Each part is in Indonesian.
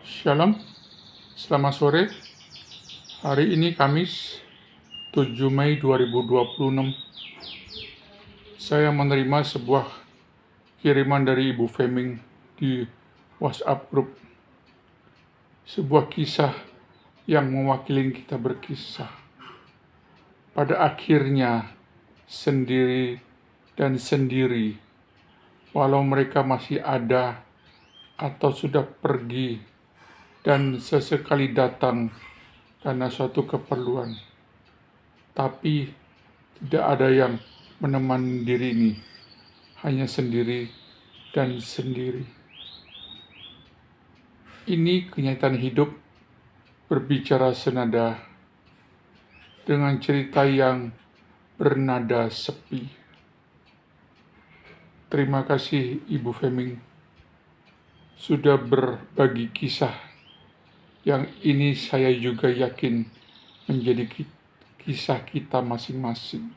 Shalom, selamat sore. Hari ini Kamis 7 Mei 2026. Saya menerima sebuah kiriman dari Ibu Feming di WhatsApp grup. Sebuah kisah yang mewakili kita berkisah. Pada akhirnya sendiri dan sendiri, walau mereka masih ada atau sudah pergi dan sesekali datang karena suatu keperluan. Tapi tidak ada yang menemani diri ini, hanya sendiri dan sendiri. Ini kenyataan hidup berbicara senada dengan cerita yang bernada sepi. Terima kasih Ibu Feming sudah berbagi kisah yang ini saya juga yakin menjadi kisah kita masing-masing.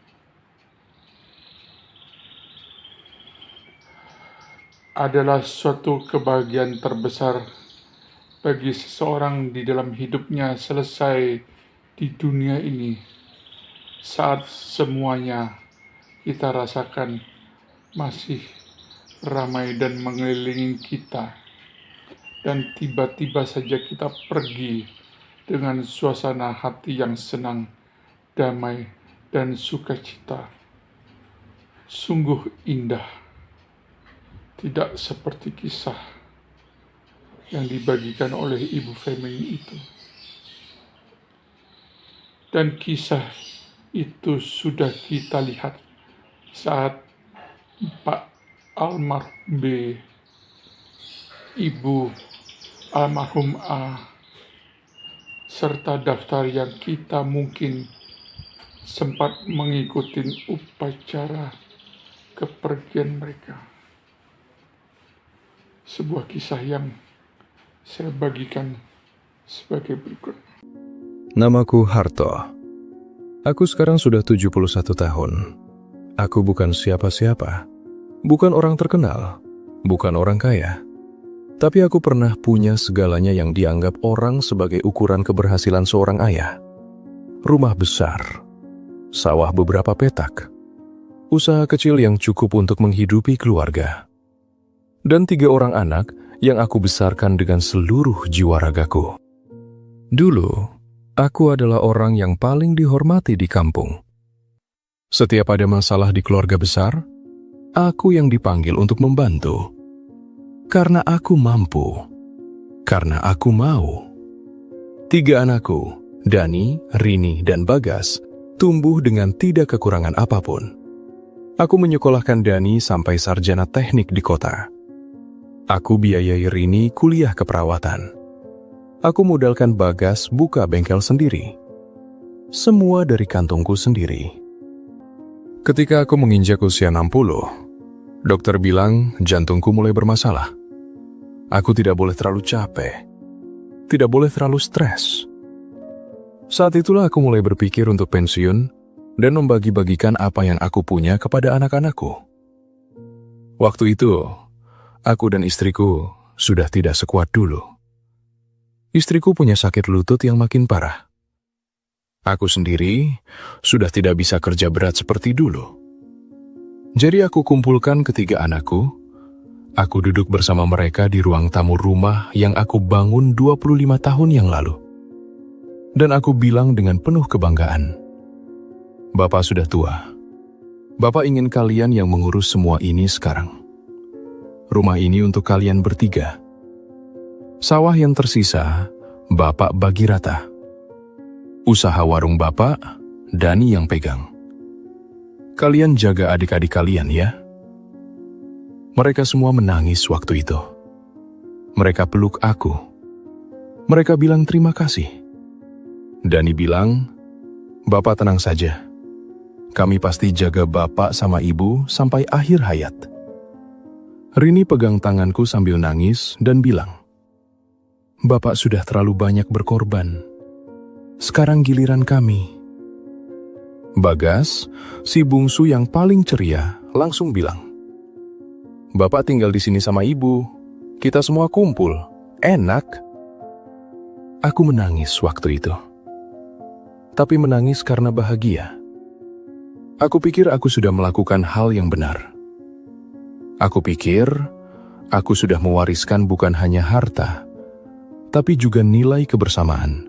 Adalah suatu kebahagiaan terbesar bagi seseorang di dalam hidupnya selesai di dunia ini saat semuanya kita rasakan masih ramai dan mengelilingi kita. Dan tiba-tiba saja kita pergi dengan suasana hati yang senang, damai, dan sukacita. Sungguh indah, tidak seperti kisah yang dibagikan oleh Ibu Feming itu. Dan kisah itu sudah kita lihat saat Pak almarhum B, Ibu almarhum A, serta daftar yang kita mungkin sempat mengikuti upacara kepergian mereka. Sebuah kisah yang saya bagikan sebagai berikut. Namaku Harto. Aku sekarang sudah 71 tahun. Aku bukan siapa-siapa. Bukan orang terkenal. Bukan orang kaya. Tapi aku pernah punya segalanya yang dianggap orang sebagai ukuran keberhasilan seorang ayah. Rumah besar, sawah beberapa petak, usaha kecil yang cukup untuk menghidupi keluarga, dan 3 orang anak yang aku besarkan dengan seluruh jiwa ragaku. Dulu, aku adalah orang yang paling dihormati di kampung. Setiap ada masalah di keluarga besar, aku yang dipanggil untuk membantu. Karena aku mampu, karena aku mau. 3 anakku, Dani, Rini, dan Bagas, tumbuh dengan tidak kekurangan apapun. Aku menyekolahkan Dani sampai sarjana teknik di kota. Aku biayai Rini kuliah keperawatan. Aku modalkan Bagas buka bengkel sendiri. Semua dari kantongku sendiri. Ketika aku menginjak usia 60, dokter bilang jantungku mulai bermasalah. Aku tidak boleh terlalu capek, tidak boleh terlalu stres. Saat itulah aku mulai berpikir untuk pensiun dan membagi-bagikan apa yang aku punya kepada anak-anakku. Waktu itu, aku dan istriku sudah tidak sekuat dulu. Istriku punya sakit lutut yang makin parah. Aku sendiri sudah tidak bisa kerja berat seperti dulu. Jadi aku kumpulkan 3 anakku. Aku duduk bersama mereka di ruang tamu rumah yang aku bangun 25 tahun yang lalu. Dan aku bilang dengan penuh kebanggaan, "Bapak sudah tua. Bapak ingin kalian yang mengurus semua ini sekarang. Rumah ini untuk kalian bertiga. Sawah yang tersisa, Bapak bagi rata. Usaha warung Bapak, Dani yang pegang. Kalian jaga adik-adik kalian ya." Mereka semua menangis waktu itu. Mereka peluk aku. Mereka bilang terima kasih. Dani bilang, "Bapak tenang saja. Kami pasti jaga Bapak sama Ibu sampai akhir hayat." Rini pegang tanganku sambil nangis dan bilang, "Bapak sudah terlalu banyak berkorban. Sekarang giliran kami." Bagas, si bungsu yang paling ceria, langsung bilang, "Bapak tinggal di sini sama Ibu. Kita semua kumpul. Enak." Aku menangis waktu itu. Tapi menangis karena bahagia. Aku pikir aku sudah melakukan hal yang benar. Aku pikir aku sudah mewariskan bukan hanya harta, tapi juga nilai kebersamaan.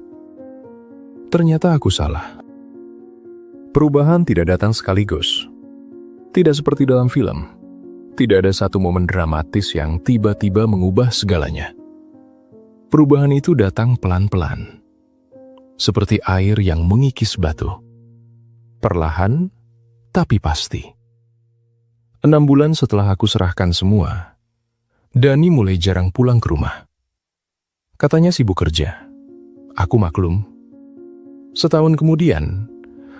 Ternyata aku salah. Perubahan tidak datang sekaligus. Tidak seperti dalam film. Tidak ada satu momen dramatis yang tiba-tiba mengubah segalanya. Perubahan itu datang pelan-pelan. Seperti air yang mengikis batu. Perlahan, tapi pasti. 6 bulan setelah aku serahkan semua, Dani mulai jarang pulang ke rumah. Katanya sibuk kerja. Aku maklum. Setahun kemudian,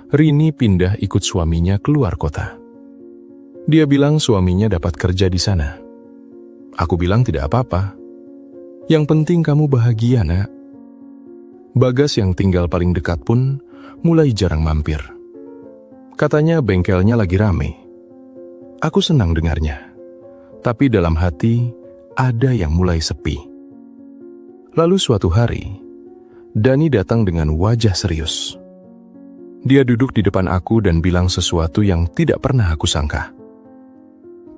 Rini pindah ikut suaminya keluar kota. Dia bilang suaminya dapat kerja di sana. Aku bilang tidak apa-apa. Yang penting kamu bahagia, nak. Bagas yang tinggal paling dekat pun mulai jarang mampir. Katanya bengkelnya lagi rame. Aku senang dengarnya. Tapi dalam hati ada yang mulai sepi. Lalu suatu hari, Dani datang dengan wajah serius. Dia duduk di depan aku dan bilang sesuatu yang tidak pernah aku sangka.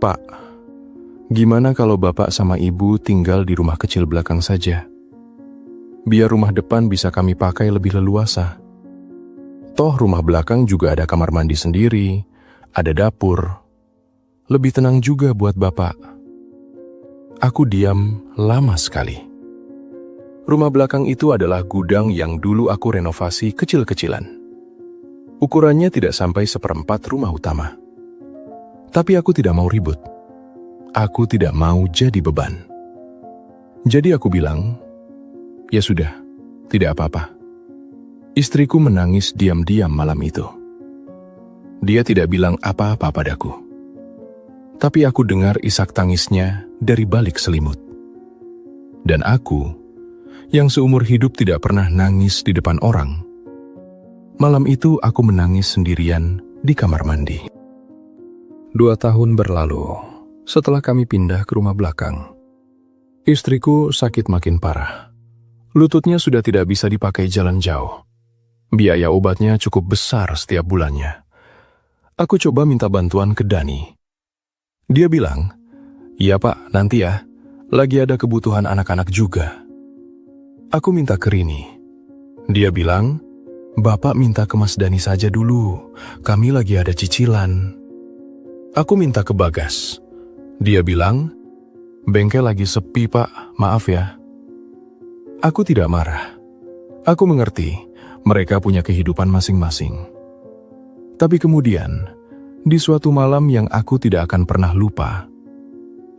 Pak, gimana kalau Bapak sama Ibu tinggal di rumah kecil belakang saja? Biar rumah depan bisa kami pakai lebih leluasa. Toh rumah belakang juga ada kamar mandi sendiri, ada dapur. Lebih tenang juga buat Bapak. Aku diam lama sekali. Rumah belakang itu adalah gudang yang dulu aku renovasi kecil-kecilan. Ukurannya tidak sampai 1/4 rumah utama. Tapi aku tidak mau ribut. Aku tidak mau jadi beban. Jadi aku bilang, ya sudah, tidak apa-apa. Istriku menangis diam-diam malam itu. Dia tidak bilang apa-apa padaku. Tapi aku dengar isak tangisnya dari balik selimut. Dan aku, yang seumur hidup tidak pernah nangis di depan orang, malam itu aku menangis sendirian di kamar mandi. 2 tahun berlalu setelah kami pindah ke rumah belakang. Istriku sakit makin parah. Lututnya sudah tidak bisa dipakai jalan jauh. Biaya obatnya cukup besar setiap bulannya. Aku coba minta bantuan ke Dani. Dia bilang, "Iya Pak, nanti ya. Lagi ada kebutuhan anak-anak juga." Aku minta ke Rini. Dia bilang, "Bapak minta ke Mas Dani saja dulu. Kami lagi ada cicilan." Aku minta ke Bagas. Dia bilang, "Bengkel lagi sepi Pak, maaf ya." Aku tidak marah. Aku mengerti, mereka punya kehidupan masing-masing. Tapi kemudian, di suatu malam yang aku tidak akan pernah lupa,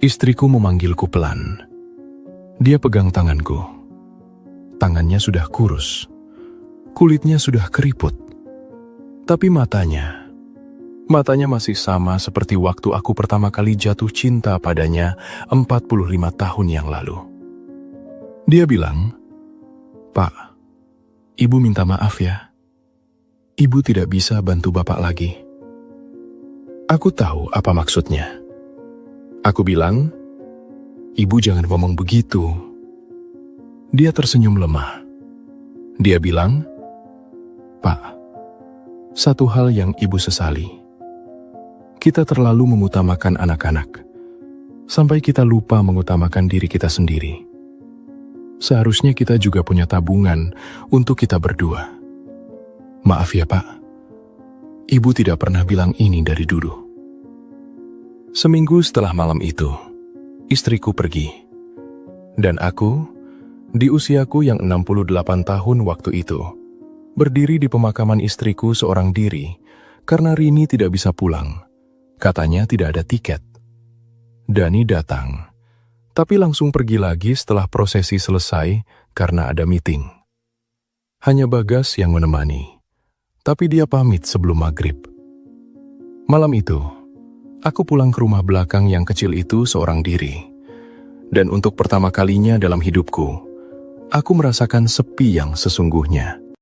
istriku memanggilku pelan. Dia pegang tanganku. Tangannya sudah kurus. Kulitnya sudah keriput. Tapi matanya masih sama seperti waktu aku pertama kali jatuh cinta padanya 45 tahun yang lalu. Dia bilang, "Pak, Ibu minta maaf ya. Ibu tidak bisa bantu Bapak lagi." Aku tahu apa maksudnya. Aku bilang, "Ibu jangan ngomong begitu." Dia tersenyum lemah. Dia bilang, "Pak, satu hal yang Ibu sesali. Kita terlalu mengutamakan anak-anak, sampai kita lupa mengutamakan diri kita sendiri. Seharusnya kita juga punya tabungan untuk kita berdua. Maaf ya Pak, Ibu tidak pernah bilang ini dari dulu." Seminggu setelah malam itu, istriku pergi. Dan aku, di usiaku yang 68 tahun waktu itu, berdiri di pemakaman istriku seorang diri karena Rini tidak bisa pulang. Katanya tidak ada tiket. Dani datang, tapi langsung pergi lagi setelah prosesi selesai karena ada meeting. Hanya Bagas yang menemani, tapi dia pamit sebelum maghrib. Malam itu, aku pulang ke rumah belakang yang kecil itu seorang diri. Dan untuk pertama kalinya dalam hidupku, aku merasakan sepi yang sesungguhnya.